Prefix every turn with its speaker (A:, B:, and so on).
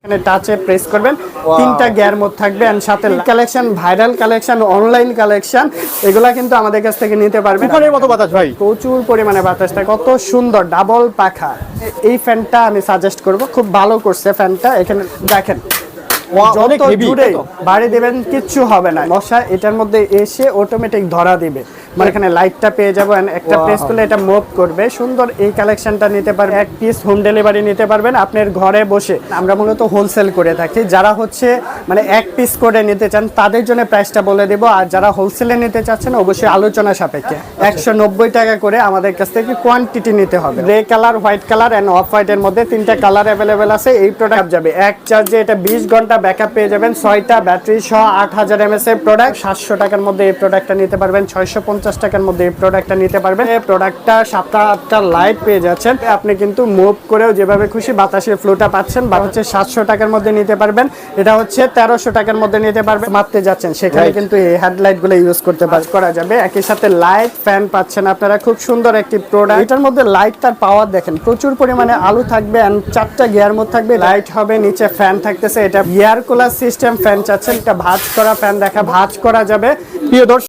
A: এখানে টাচে প্রেস করবেন, তিনটা গিয়ার মোড থাকবে এন্ড সাথে collection, viral collection, online collection, এগুলা কিন্তু আমাদের কাছ থেকে নিতে পারবেন।
B: তুফানের মতো বাতাস ভাই,
A: প্রচুর পরিমাণে বাতাসটা, কত সুন্দর ডাবল পাখা। এই ফ্যানটা আমি সাজেস্ট করব, খুব ভালো করছে ফ্যানটা। এখানে দেখেন
B: অনেক
A: যত
B: হেভি,
A: জুড়ে বাড়ি দেবেন কিচ্ছু হবে না, মশা এটার মধ্যে এসে অটোমেটিক ধরা দিবে। মানে এখানে লাইটটা পেয়ে যাবো, একটা প্রেস করলে এটা মুভ করবে। সুন্দর এই কালেকশনটা নিতে পারবেন, এক পিস হোম ডেলিভারি নিতে পারবেন আপনার ঘরে বসে। আমরা মূলত হোলসেল করে থাকি, যারা হচ্ছে মানে এক পিস করে নিতে চান তাদের জন্য প্রাইসটা বলে দেবো, আর যারা হোলসেলে নিতে চাচ্ছেন অবশ্যই আলোচনা সাপেক্ষে 190 টাকা করে আমাদের কাছ থেকে কোয়ান্টিটি নিতে হবে। Grey colour, white colour end of হোয়াইটের মধ্যে তিনটা কালার অ্যাভেলেবেল আছে। এই প্রোডাক্ট যাবে এক চার্জে, এটা 20 ঘন্টা ব্যাকআপ পেয়ে যাবেন, 6টা ব্যাটারি সহ 8000 mAh এর প্রোডাক্ট। 700 টাকার মধ্যে এই প্রোডাক্টটা নিতে পারবেন, 650 টাকার মধ্যে এই প্রোডাক্টটা নিতে পারবেন। এই প্রোডাক্টটা 7টা 8টা লাইট পেয়ে যাচ্ছেন, আপনি কিন্তু মুভ করেও যেভাবে খুশি বাতাসের ফ্লোটা পাচ্ছেন। বা হচ্ছে 700 টাকার মধ্যে নিতে পারবেন, এটা হচ্ছে 1300 টাকার মধ্যে নিতে পারবেন। মাপতে যাচ্ছেন সেখানে কিন্তু এই হেডলাইট গুলো ইউজ করতে করা যাবে। একই সাথে লাইট ফ্যান পাচ্ছেন আপনারা, খুব সুন্দর একটি প্রোডাক্ট। এটার মধ্যে লাইট তার পাওয়ার দেখেন, প্রচুর পরিমাণে আলো থাকবে এন্ড 4টা গিয়ার মোড থাকবে, লাইট হবে, নিচে ফ্যান থাকতেছে। এটা এয়ার কুলার সিস্টেম ফ্যান চাচ্ছেন, এটা ভাঁজ করা ফ্যান, দেখা ভাঁজ করা যাবে। প্রিয় দর্শক